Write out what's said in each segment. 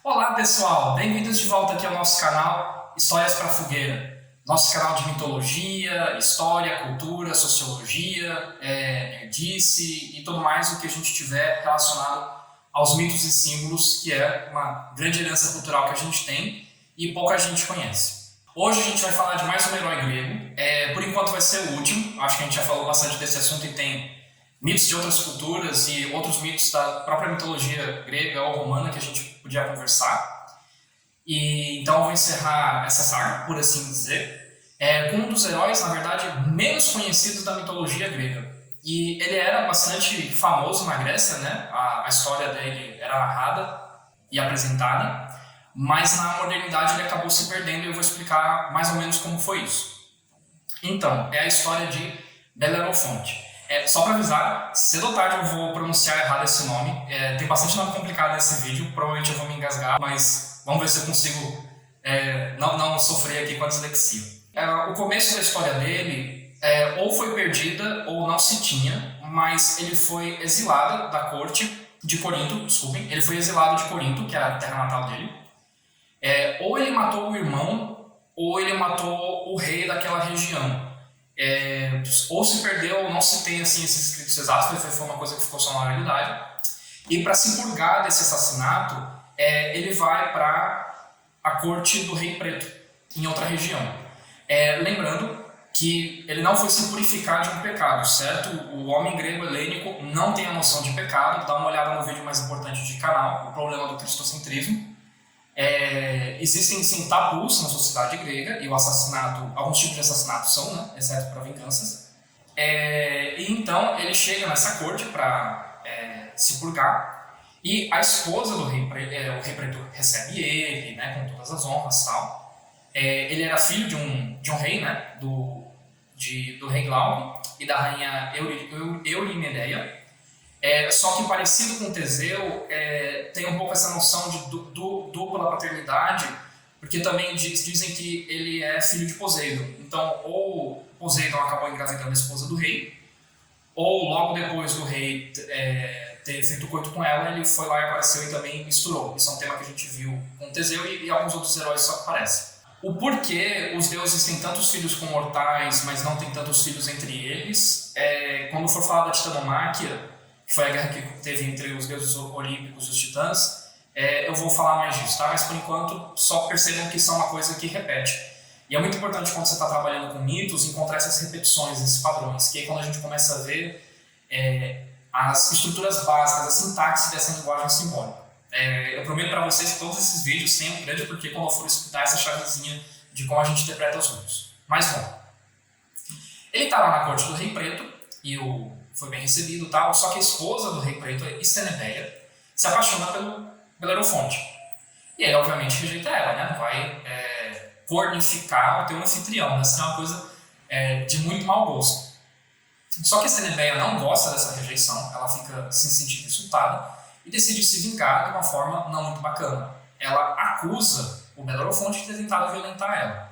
Olá pessoal, bem-vindos de volta aqui ao nosso canal Histórias para Fogueira. Nosso canal de mitologia, história, cultura, sociologia, nerdice e tudo mais o que a gente tiver relacionado aos mitos e símbolos, que é uma grande herança cultural que a gente tem e pouca gente conhece. Hoje a gente vai falar de mais um herói grego, por enquanto vai ser o último, acho que a gente já falou bastante desse assunto e tem mitos de outras culturas e outros mitos da própria mitologia grega ou romana que a gente podia conversar. E então eu vou encerrar essa saga, por assim dizer, com um dos heróis, na verdade, menos conhecidos da mitologia grega. E ele era bastante famoso na Grécia, né? A história dele era narrada e apresentada, mas na modernidade ele acabou se perdendo e eu vou explicar mais ou menos como foi isso. Então, é a história de Belerofonte. Só para avisar, cedo ou tarde eu vou pronunciar errado esse nome. Tem bastante nome complicado nesse vídeo, provavelmente eu vou me engasgar, mas vamos ver se eu consigo não sofrer aqui com a dislexia. O começo da história dele ou foi perdida ou não se tinha, mas ele foi exilado da corte de Corinto, desculpem, ele foi exilado de Corinto, que é a terra natal dele. Ou ele matou o irmão, ou ele matou o rei daquela região. Ou se perdeu ou não se tem assim, esses escritos exatos, foi uma coisa que ficou só na realidade. E para se purgar desse assassinato, ele vai para a corte do Rei Preto, em outra região. Lembrando que ele não foi se purificar de um pecado, certo? O homem grego helênico não tem a noção de pecado. Dá uma olhada no vídeo mais importante do canal, o problema do cristocentrismo. Existem sim tabus na sociedade grega e o assassinato, alguns tipos de assassinato são, né, exceto para vinganças. E então ele chega nessa corte para se purgar e a esposa do rei Preto recebe ele, né, com todas as honras e tal. Ele era filho de um rei, né, do rei Glauco e da rainha Eurimedeia. Só que parecido com Teseu, tem um pouco essa noção de dupla paternidade, porque também dizem que ele é filho de Poseidon. Então, ou Poseidon acabou engravidando a esposa do rei, ou logo depois do rei ter feito coito com ela, ele foi lá e apareceu e também misturou. Isso é um tema que a gente viu com Teseu e alguns outros heróis só aparecem. O porquê os deuses têm tantos filhos com mortais, mas não têm tantos filhos entre eles, quando for falar da titanomáquia, que foi a guerra que teve entre os deuses olímpicos e os titãs, eu vou falar mais disso, tá? Mas por enquanto só percebam que isso é uma coisa que repete. E é muito importante quando você está trabalhando com mitos encontrar essas repetições, esses padrões, que aí quando a gente começa a ver as estruturas básicas, a sintaxe dessa linguagem simbólica. Eu prometo para vocês que todos esses vídeos têm um grande porquê quando eu for escutar essa chavezinha de como a gente interpreta os mitos. Mas bom, ele está lá na corte do Rei Preto e foi bem recebido e tal, só que a esposa do Rei Preto, Estenebeia, se apaixona pelo Belerofonte. E ele, obviamente, rejeita ela, né? Não vai cornificar o teu anfitrião, né? Isso é uma coisa de muito mau gosto. Só que Estenebeia não gosta dessa rejeição, ela fica se sentindo insultada e decide se vingar de uma forma não muito bacana. Ela acusa o Belerofonte de ter tentado violentar ela.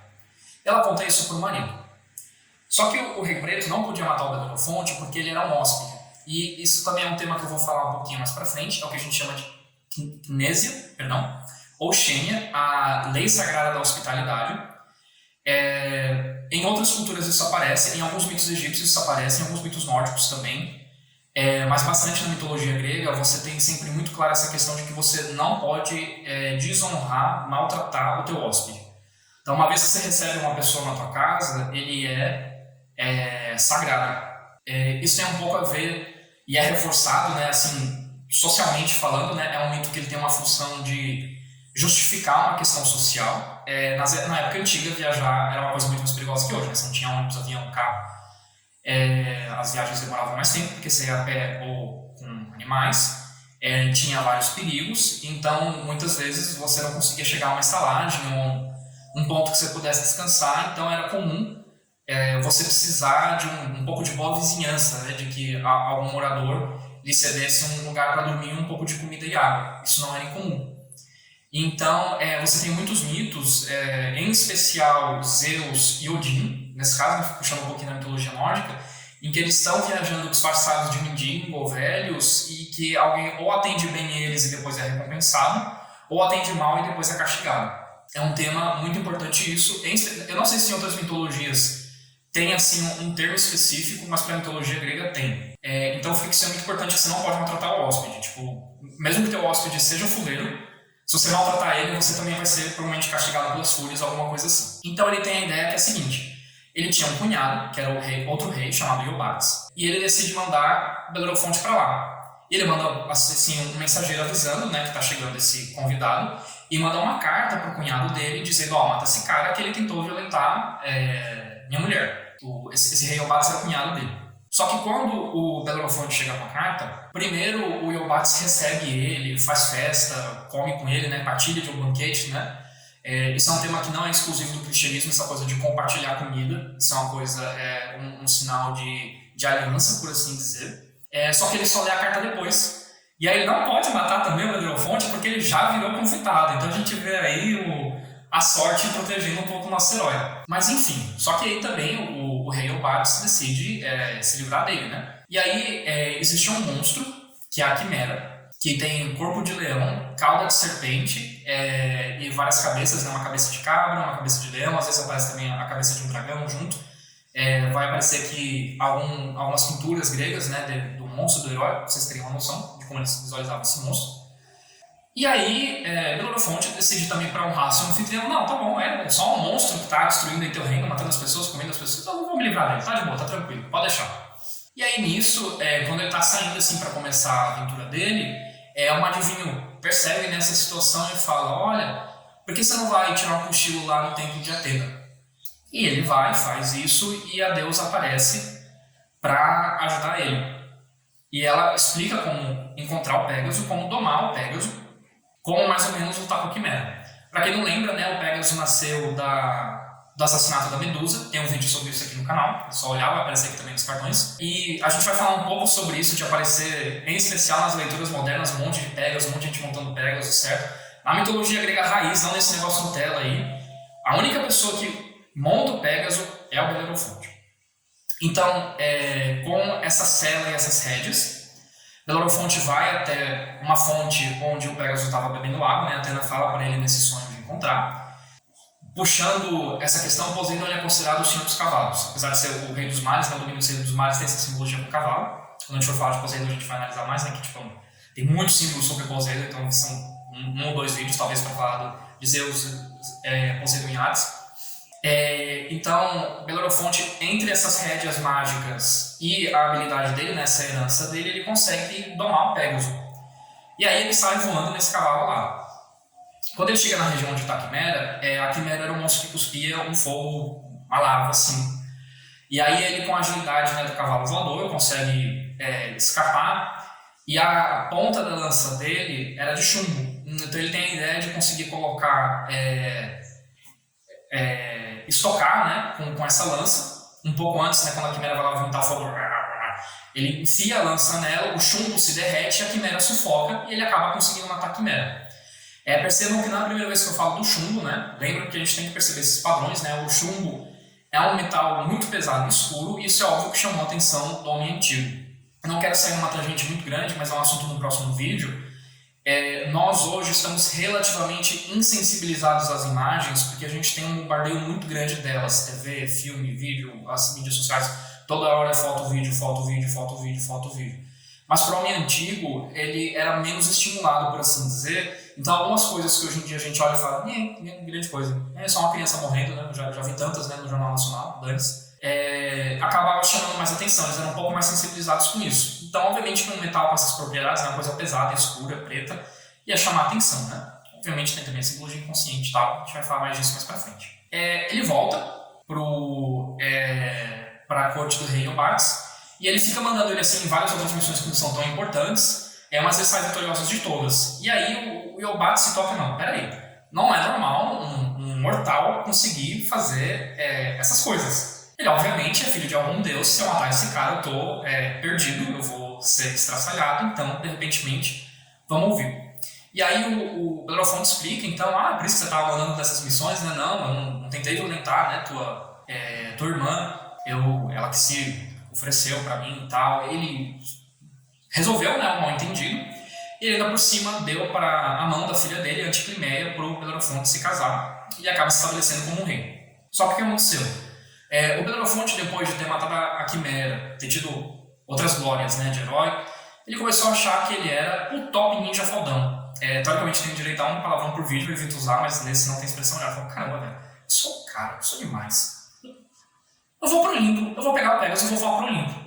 Ela conta isso para o marido. Só que o Rei Preto não podia matar o Belerofonte porque ele era um hóspede. E isso também é um tema que eu vou falar um pouquinho mais pra frente, é o que a gente chama de Knésia, ou Xênia, a lei sagrada da hospitalidade. Em outras culturas isso aparece, em alguns mitos egípcios isso aparece, em alguns mitos nórdicos também. Mas bastante na mitologia grega, você tem sempre muito clara essa questão de que você não pode desonrar, maltratar o teu hóspede. Então, uma vez que você recebe uma pessoa na tua casa, ele é sagrado. Isso tem um pouco a ver e é reforçado, né, assim, socialmente falando, né, é um mito que ele tem uma função de justificar uma questão social. Na época antiga, viajar era uma coisa muito mais perigosa que hoje, né? Você não tinha ônibus, avião, carro. As viagens demoravam mais tempo, porque você ia a pé ou com animais. Tinha vários perigos, então muitas vezes você não conseguia chegar a uma estalagem ou um ponto que você pudesse descansar, então era comum você precisar de um pouco de boa vizinhança, né, de que algum morador lhe cedesse um lugar para dormir, um pouco de comida e água. Isso não era incomum. Então, você tem muitos mitos, em especial Zeus e Odin, nesse caso, puxando um pouquinho da mitologia nórdica, em que eles estão viajando disfarçados de mendigo ou velhos e que alguém ou atende bem eles e depois é recompensado, ou atende mal e depois é castigado. É um tema muito importante isso. Eu não sei se em outras mitologias tem assim um termo específico, mas para a mitologia grega tem. Então fica sendo muito importante que você não pode maltratar o hóspede. Tipo, mesmo que teu hóspede seja um fuleiro, se você maltratar ele, você também vai ser provavelmente castigado pelas fúrias ou alguma coisa assim. Então ele tem a ideia que é a seguinte: ele tinha um cunhado, que era o rei, outro rei, chamado Iobates, e ele decide mandar Belerofonte para lá. Ele manda assim, um mensageiro avisando, né, que está chegando esse convidado, e manda uma carta pro cunhado dele dizendo: ó, mata esse cara que ele tentou violentar minha mulher. Esse rei Iobates era o cunhado dele. Só que quando o Belerofonte chega com a carta, primeiro o Iobates recebe ele, faz festa, come com ele, né, partilha de um banquete, né. Isso é um tema que não é exclusivo do cristianismo, essa coisa de compartilhar comida. Isso é uma coisa, um sinal de aliança, por assim dizer. Só que ele só lê a carta depois. E aí ele não pode matar também o Belerofonte porque ele já virou convidado. Então a gente vê aí a sorte protegendo um pouco o nosso herói. Mas enfim, só que aí também o rei Iobates decide se livrar dele, né? E aí existe um monstro, que é a Quimera, que tem corpo de leão, cauda de serpente e várias cabeças, né? Uma cabeça de cabra, uma cabeça de leão, às vezes aparece também a cabeça de um dragão junto. Vai aparecer aqui algumas pinturas gregas, né, do monstro, do herói, pra vocês terem uma noção de como eles visualizavam esse monstro. E aí, Belerofonte decide também para honrar seu anfitrião: não, tá bom, é só um monstro que tá destruindo aí teu reino, matando as pessoas, comendo as pessoas, então eu vou me livrar dele, tá de boa, tá tranquilo, pode deixar. E aí nisso, quando ele tá saindo assim para começar a aventura dele, um adivinho percebe nessa situação e fala: olha, por que você não vai tirar um cochilo lá no templo de Atena? E ele vai, faz isso, e a deusa aparece para ajudar ele. E ela explica como encontrar o Pégaso, como domar o Pégaso, como mais ou menos lutar com a Quimera. Para quem não lembra, né, o Pégaso nasceu do assassinato da Medusa. Tem um vídeo sobre isso aqui no canal, é só olhar, vai aparecer aqui também nos cartões. E a gente vai falar um pouco sobre isso, de aparecer em especial nas leituras modernas, um monte de Pégaso, um monte de gente montando Pégaso, certo? Na mitologia grega raiz, não nesse negócio Nutella aí, a única pessoa que monta o Pégaso é o Belerofonte. Então, com essa sela e essas rédeas, Belerofonte vai até uma fonte onde o Pégaso estava bebendo água, né? Atena fala para ele nesse sonho de encontrar. Puxando essa questão, Poseidon é considerado o senhor dos cavalos. Apesar de ser o rei dos mares, né? O domínio dos mares tem essa simbologia com o cavalo. Quando a gente for falar de Poseidon, a gente vai analisar mais, né? Que tipo, tem muitos símbolos sobre Poseidon, então são um ou dois vídeos, talvez, para falar de Zeus, Poseidon e Hades. Então, Belerofonte, entre essas rédeas mágicas e a habilidade dele, né, essa herança dele, ele consegue domar o Pégaso. E aí ele sai voando nesse cavalo lá. Quando ele chega na região onde está a Quimera era um monstro que cuspia um fogo, uma lava, assim. E aí ele, com a agilidade, né, do cavalo voador, consegue escapar. E a ponta da lança dele era de chumbo. Então ele tem a ideia de conseguir colocar... estocar, né, com essa lança, um pouco antes, né, quando a Quimera vai lá vomitar fogo, ele enfia a lança nela, o chumbo se derrete, a Quimera sufoca e ele acaba conseguindo matar a Quimera. Percebam que não é a primeira vez que eu falo do chumbo, né, lembra que a gente tem que perceber esses padrões, né, o chumbo é um metal muito pesado e escuro, e isso é óbvio que chamou a atenção do homem antigo. Eu não quero sair numa tangente muito grande, mas é um assunto no próximo vídeo. Nós hoje estamos relativamente insensibilizados às imagens porque a gente tem um bombardeio muito grande delas, TV, filme, vídeo, as mídias sociais, toda hora é foto, vídeo, foto, vídeo, foto, vídeo, foto, vídeo. Mas para o homem antigo, ele era menos estimulado, por assim dizer, então algumas coisas que hoje em dia a gente olha e fala, grande coisa, é só uma criança morrendo, né? Eu já vi tantas, né, no Jornal Nacional, antes. Acabava chamando mais atenção, eles eram um pouco mais sensibilizados com isso. Então, obviamente, que um metal com essas propriedades é uma coisa pesada, escura, preta, ia chamar atenção, né? Obviamente, tem também a simbologia inconsciente e tal, a gente vai falar mais disso mais pra frente. Ele volta pra corte do rei Iobates, e ele fica mandando ele assim em várias outras missões que não são tão importantes, mas ele sai vitorioso de todas. E aí o Iobates se toca: não, peraí, não é normal um mortal conseguir fazer essas coisas. Ele, obviamente, é filho de algum deus. Se eu matar esse cara, eu tô perdido, eu vou ser estraçalhado, então, de repente, vamos ouvir. E aí o Belerofonte explica, então, por isso que você estava mandando dessas missões, né? Não, eu não tentei violentar, né, tua irmã, ela que se ofereceu para mim e tal. Ele resolveu, né, um mal entendido. E ele ainda por cima deu para a mão da filha dele, Anticlimeia, para o Belerofonte se casar e acaba se estabelecendo como um rei. Só que o que aconteceu? O Belerofonte, depois de ter matado a Quimera, ter tido outras glórias, né, de herói, ele começou a achar que ele era o top ninja fodão. Teoricamente tem direito a um palavrão por vídeo, eu evito usar, mas nesse não tem expressão. Ele falou, caramba, velho, eu sou o cara, eu sou demais. Eu vou pro Olimpo, eu vou pegar o Pegasus e vou voar pro Olimpo.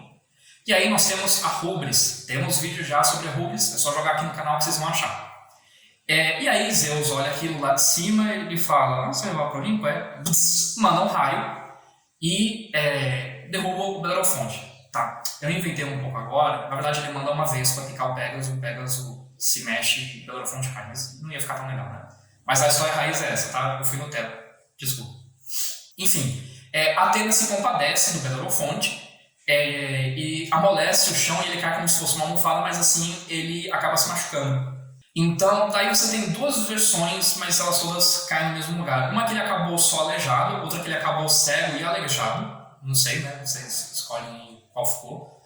E aí nós temos a Rubris, temos vídeo já sobre a Rubris, é só jogar aqui no canal que vocês vão achar. E aí Zeus olha aquilo lá de cima e ele fala, você vai voar pro Olimpo? Manda um raio e derruba o Belerofonte. Tá, eu inventei um pouco agora, na verdade ele manda uma vez para picar o Pegasus se mexe e o Belerofonte cai, mas não ia ficar tão legal, né? Mas a história raiz é essa, tá? Eu fui no Telo, desculpa. Enfim, Atena se compadece do Belerofonte e amolece o chão e ele cai como se fosse uma almofada, mas assim ele acaba se machucando. Então, daí você tem duas versões, mas elas todas caem no mesmo lugar. Uma que ele acabou só aleijado, outra que ele acabou cego e aleijado. Não sei, né? Vocês escolhem qual ficou.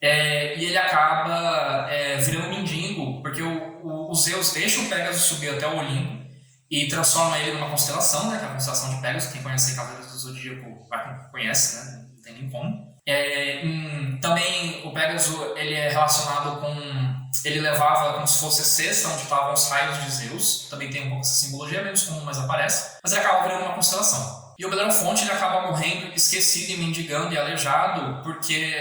E ele acaba virando mendigo, porque o Zeus deixa o Pegasus subir até o Olimpo e transforma ele numa constelação, né? Que é a constelação de Pegasus. Quem conhece Cavaleiros do Zodíaco conhece, né? Não tem nem como. Também o Pegasus ele é relacionado com... Ele levava como se fosse a cesta onde estavam os raios de Zeus. Também tem um pouco essa simbologia, menos comum, mas aparece. Mas ele acaba virando uma constelação. E o Belerofonte ele acaba morrendo esquecido e mendigando e aleijado porque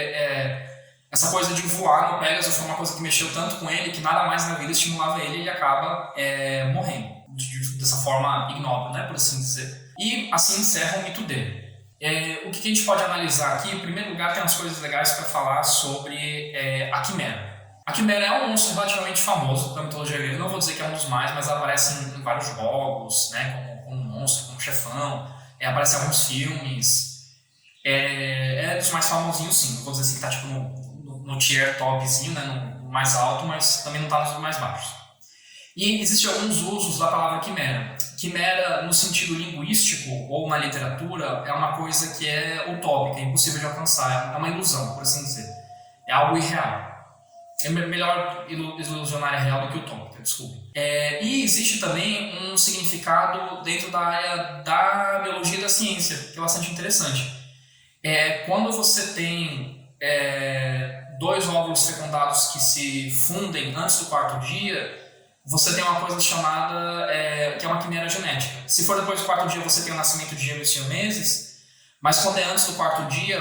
essa coisa de voar no Pegasus foi uma coisa que mexeu tanto com ele que nada mais na vida estimulava ele e ele acaba morrendo dessa forma ignóbil, né, por assim dizer. E assim encerra o mito dele. O que a gente pode analisar aqui? Em primeiro lugar, tem umas coisas legais para falar sobre a Quimera. A Quimera é um monstro relativamente famoso da mitologia grega. Não vou dizer que é um dos mais, mas aparece em vários jogos, né, como um monstro, como um chefão. Aparece em alguns filmes. É dos mais famosinhos, sim. Não vou dizer assim que tá tipo no tier topzinho, né, no mais alto, mas também não tá nos mais baixos. E existem alguns usos da palavra quimera. Quimera, no sentido linguístico ou na literatura, é uma coisa que é utópica, é impossível de alcançar, é uma ilusão, por assim dizer. É algo irreal. É melhor ilusionar a real do que utópica, desculpe. E existe também um significado dentro da área da biologia e da ciência, que é bastante interessante. Quando você tem dois óvulos fecundados que se fundem antes do quarto dia, você tem uma coisa chamada, que é uma quimera genética. Se for depois do quarto dia, você tem o nascimento de gêmeos siameses, mas quando é antes do quarto dia,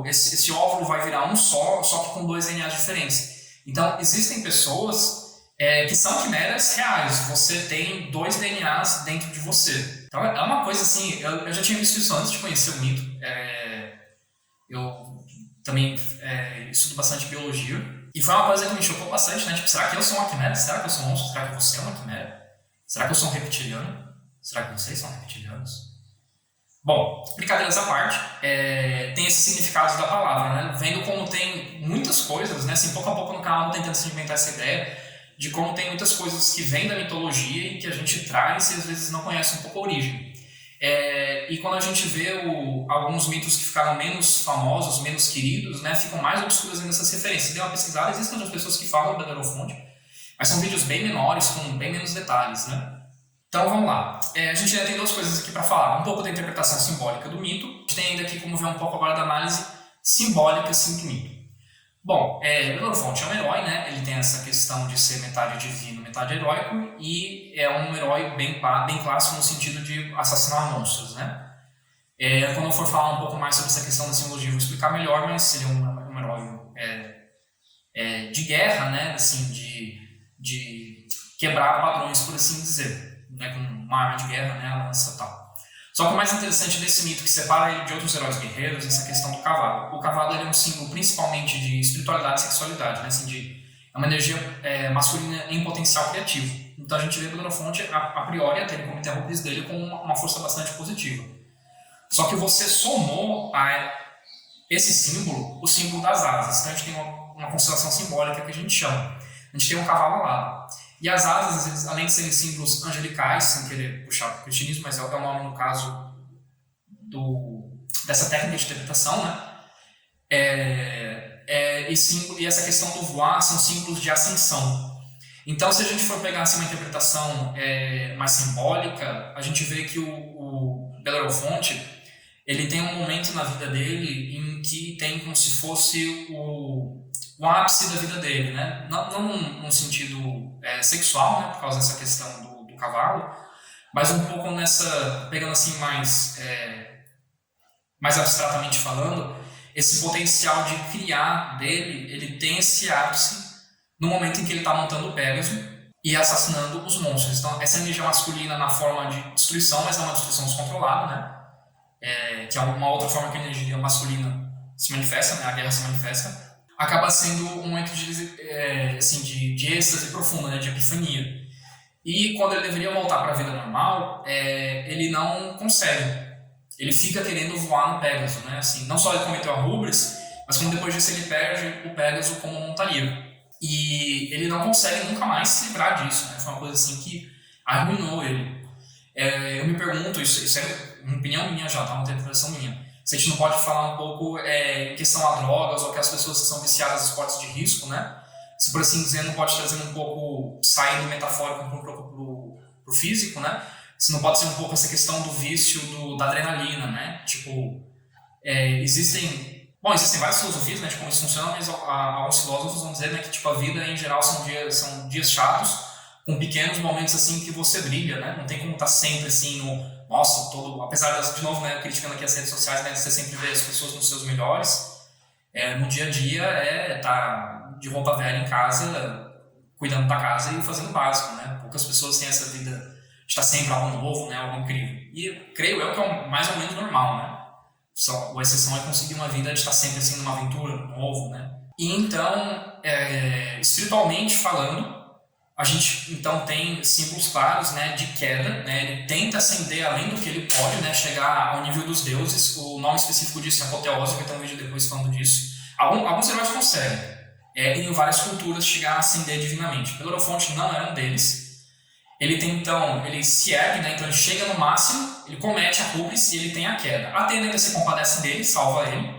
esse óvulo vai virar um só que com dois DNAs diferentes. Então, existem pessoas que são quimeras reais. Você tem dois DNAs dentro de você. Então, é uma coisa assim... Eu já tinha visto isso antes de conhecer o mito. Eu também estudo bastante biologia. E foi uma coisa que me chocou bastante, né? Tipo, será que eu sou uma quimera? Será que eu sou um monstro? Será que você é uma quimera? Será que eu sou um reptiliano? Será que vocês são reptilianos? Bom, brincadeiras à parte, tem esses significados da palavra, né? Vendo como tem muitas coisas, né? Assim, pouco a pouco no canal tentando se inventar essa ideia de como tem muitas coisas que vêm da mitologia e que a gente traz e às vezes não conhece um pouco a origem. E quando a gente vê alguns mitos que ficaram menos famosos, menos queridos, né? Ficam mais obscuras ainda essas referências. Deu uma pesquisada, existem outras pessoas que falam da Belerofonte, mas são vídeos bem menores, com bem menos detalhes, né? Então vamos lá, a gente ainda tem duas coisas aqui para falar, um pouco da interpretação simbólica do mito, a gente tem ainda aqui como ver um pouco agora da análise simbólica sim, do mito. Bom, Belerofonte é um herói, né? Ele tem essa questão de ser metade divino, metade heróico, e é um herói bem clássico no sentido de assassinar monstros, né? Quando eu for falar um pouco mais sobre essa questão da simbologia, eu vou explicar melhor, mas ele é um herói de guerra, né? Assim, de quebrar padrões, por assim dizer. Né, com uma arma de guerra, né, a lança e tal. Só que o mais interessante desse mito que separa ele de outros heróis guerreiros é essa questão do cavalo. O cavalo ele é um símbolo principalmente de espiritualidade e sexualidade, né, assim, é uma energia masculina em potencial criativo. Então a gente vê Belerofonte, a priori, até ele como interrupis dele, com uma força bastante positiva. Só que você somou a esse símbolo o símbolo das asas. Então a gente tem uma constelação simbólica que a gente chama. A gente tem um cavalo alado. E as asas, vezes, além de serem símbolos angelicais, sem querer puxar para o cristianismo, mas é o nome, no caso, dessa técnica de interpretação, né? E essa questão do voar são símbolos de ascensão. Então, se a gente for pegar assim, uma interpretação mais simbólica, a gente vê que o Belerofonte ele tem um momento na vida dele em que tem como se fosse o ápice da vida dele, né? Não num sentido sexual, né? Por causa dessa questão do cavalo, mas um pouco nessa, pegando assim mais abstratamente falando, esse potencial de criar dele, ele tem esse ápice no momento em que ele está montando o Pégaso e assassinando os monstros. Então, essa energia masculina na forma de destruição, mas é uma destruição descontrolada, né? Que é uma outra forma que a energia masculina se manifesta, né? A guerra se manifesta, acaba sendo um momento de êxtase profunda, né? De epifania. E quando ele deveria voltar para a vida normal, ele não consegue. Ele fica querendo voar no Pégaso, né? Assim, não só ele cometeu a rubris, mas como depois disso ele perde o Pégaso como montaria. E ele não consegue nunca mais se livrar disso, né? Foi uma coisa assim que arruinou ele. Eu me pergunto, isso é uma opinião minha já, tá? Uma interpretação minha. Se a gente não pode falar um pouco em questão a drogas ou que as pessoas que são viciadas em esportes de risco, né? Se por assim dizer, não pode trazer um pouco, sair do metafórico pro físico, né? Se não pode ser um pouco essa questão do vício da adrenalina, né? Tipo, existem várias filosofias, né, de como isso funciona, mas alguns filósofos vão dizer, né, que tipo, a vida em geral são dias chatos, com pequenos momentos assim que você brilha, né? Não tem como estar sempre assim apesar de novo, né, criticando aqui as redes sociais, né, você sempre vê as pessoas nos seus melhores, no dia a dia tá de roupa velha em casa, cuidando da casa e fazendo o básico, né? Poucas pessoas têm essa vida de estar sempre algo novo, né, algo incrível. E creio eu que é mais ou menos normal, né? A exceção é conseguir uma vida de estar sempre assim numa aventura, novo, né? E então, espiritualmente falando, a gente então tem símbolos claros, né, de queda, né? Ele tenta ascender além do que ele pode, né, chegar ao nível dos deuses. O nome específico disso é apoteose, vai ter um vídeo depois falando disso. Alguns heróis conseguem, em várias culturas, chegar a ascender divinamente. Belerofonte não era um deles. Ele se ergue, né? Então ele chega no máximo, ele comete a rubris e ele tem a queda. A Atena se compadece dele, salva ele,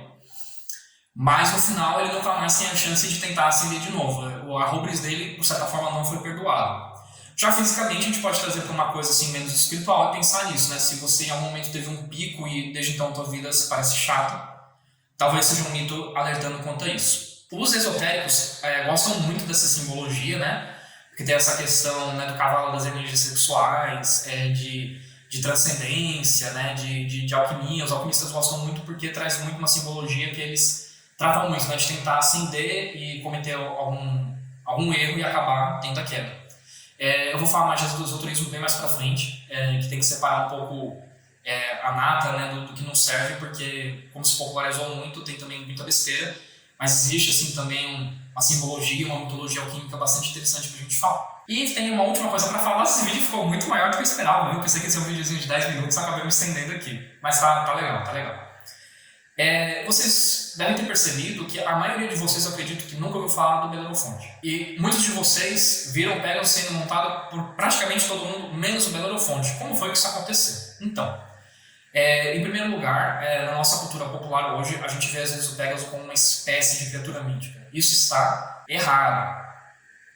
mas no final ele nunca mais tem a chance de tentar ascender de novo. A rubris dele, por certa forma, não foi perdoada. Já fisicamente a gente pode trazer para uma coisa assim menos espiritual e pensar nisso, né? Se você em algum momento teve um pico e desde então a tua vida se parece chata, talvez seja um mito alertando quanto a isso. Os esotéricos gostam muito dessa simbologia, né? Porque tem essa questão, né, do cavalo das energias sexuais, de transcendência, né, de alquimia. Os alquimistas gostam muito porque traz muito uma simbologia que eles tratam muito, né, de tentar ascender e cometer algum erro e acabar tendo a queda. Eu vou falar mais do esoterismo bem mais pra frente, que tem que separar um pouco a nata, né, do que não serve, porque como se popularizou muito, tem também muita besteira, mas existe assim também uma simbologia, uma mitologia alquímica bastante interessante pra gente falar. E tem uma última coisa pra falar, esse vídeo ficou muito maior do que eu esperava, viu? Eu pensei que ia ser um videozinho de 10 minutos, acabei me estendendo aqui, mas tá legal, tá legal. Vocês devem ter percebido que a maioria de vocês, eu acredito que nunca ouviu falar do Belerofonte. E muitos de vocês viram o Pégaso sendo montado por praticamente todo mundo, menos o Belerofonte. Como foi que isso aconteceu? Então, em primeiro lugar, na nossa cultura popular hoje, a gente vê às vezes o Pégaso como uma espécie de criatura mítica. Isso está errado,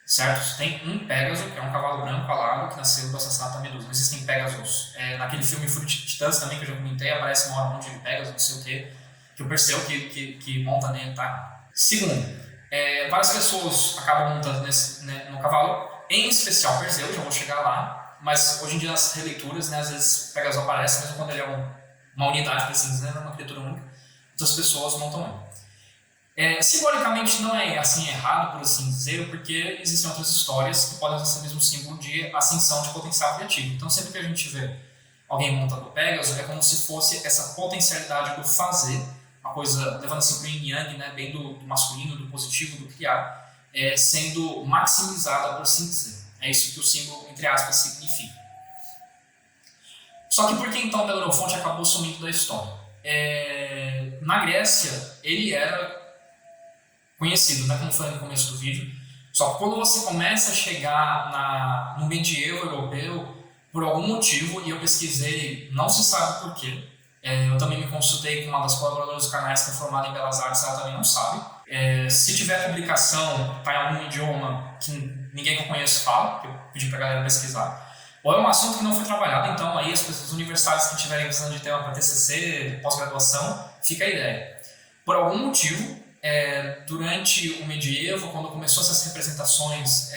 certo? Tem um Pégaso, que é um cavalo branco alado, que nasceu do assassinato da Medusa. Não existem Pégasos. Naquele filme Fúria de Titãs também, que eu já comentei, aparece uma hora onde ele Pégaso, não sei o quê, que o Perseu que monta nele, tá? Segundo, várias pessoas acabam montando no cavalo, em especial Perseu, já vou chegar lá, mas hoje em dia nas releituras, né, às vezes Pégaso aparece, mesmo quando ele é uma unidade, por assim dizer, não é uma criatura única, outras pessoas montam ele. Simbolicamente não é assim errado, por assim dizer, porque existem outras histórias que podem ser mesmo símbolo de ascensão de potencial criativo. Então sempre que a gente vê alguém montando o Pégaso, é como se fosse essa potencialidade do fazer, uma coisa levando assim para o yin yang, né, bem do masculino, do positivo, do criar, sendo maximizada, por assim dizer. É isso que o símbolo, entre aspas, significa. Só que por que então Belerofonte acabou sumindo da história? Na Grécia, ele era conhecido, né, como foi no começo do vídeo, só que quando você começa a chegar no medievo europeu, por algum motivo, e eu pesquisei, não se sabe porquê, Eu também me consultei com uma das colaboradoras do canal que é formada em Belas Artes, ela também não sabe. Se tiver publicação, tá em algum idioma que ninguém que eu conheço fala, que eu pedi pra galera pesquisar, ou é um assunto que não foi trabalhado, então aí as pessoas universitárias que estiverem precisando de tema para TCC, pós-graduação, fica a ideia. Por algum motivo, durante o medievo, quando começou essas representações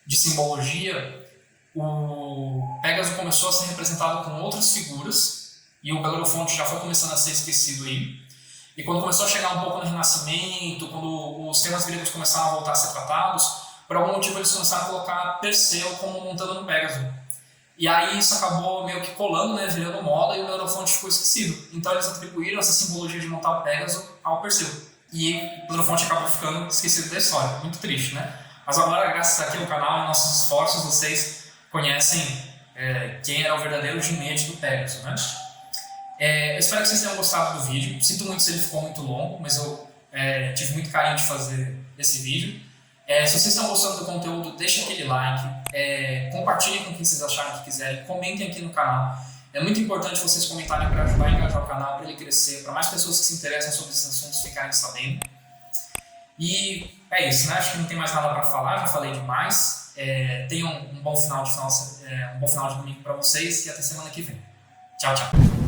de simbologia, o Pégaso começou a ser representado com outras figuras e o Belerofonte já foi começando a ser esquecido aí. E quando começou a chegar um pouco no Renascimento, quando os temas gregos começaram a voltar a ser tratados, por algum motivo eles começaram a colocar Perseu como montando no Pégaso. E aí isso acabou meio que colando, né, virando moda, e o Belerofonte ficou esquecido. Então eles atribuíram essa simbologia de montar o Pégaso ao Perseu. E o Belerofonte acabou ficando esquecido da história. Muito triste, né? Mas agora, graças aqui ao canal e nossos esforços, vocês conhecem quem era o verdadeiro ginete do Pégaso, né? Eu espero que vocês tenham gostado do vídeo. Sinto muito se ele ficou muito longo, mas eu tive muito carinho de fazer esse vídeo. Se vocês estão gostando do conteúdo, deixem aquele like, compartilhem com quem vocês acharem que quiserem, comentem aqui no canal. É muito importante vocês comentarem para ajudar a engajar o canal, para ele crescer, para mais pessoas que se interessam sobre esses assuntos ficarem sabendo. E é isso, né? Acho que não tem mais nada para falar, já falei demais. Tenham um bom final de domingo para vocês e até semana que vem. Tchau, tchau.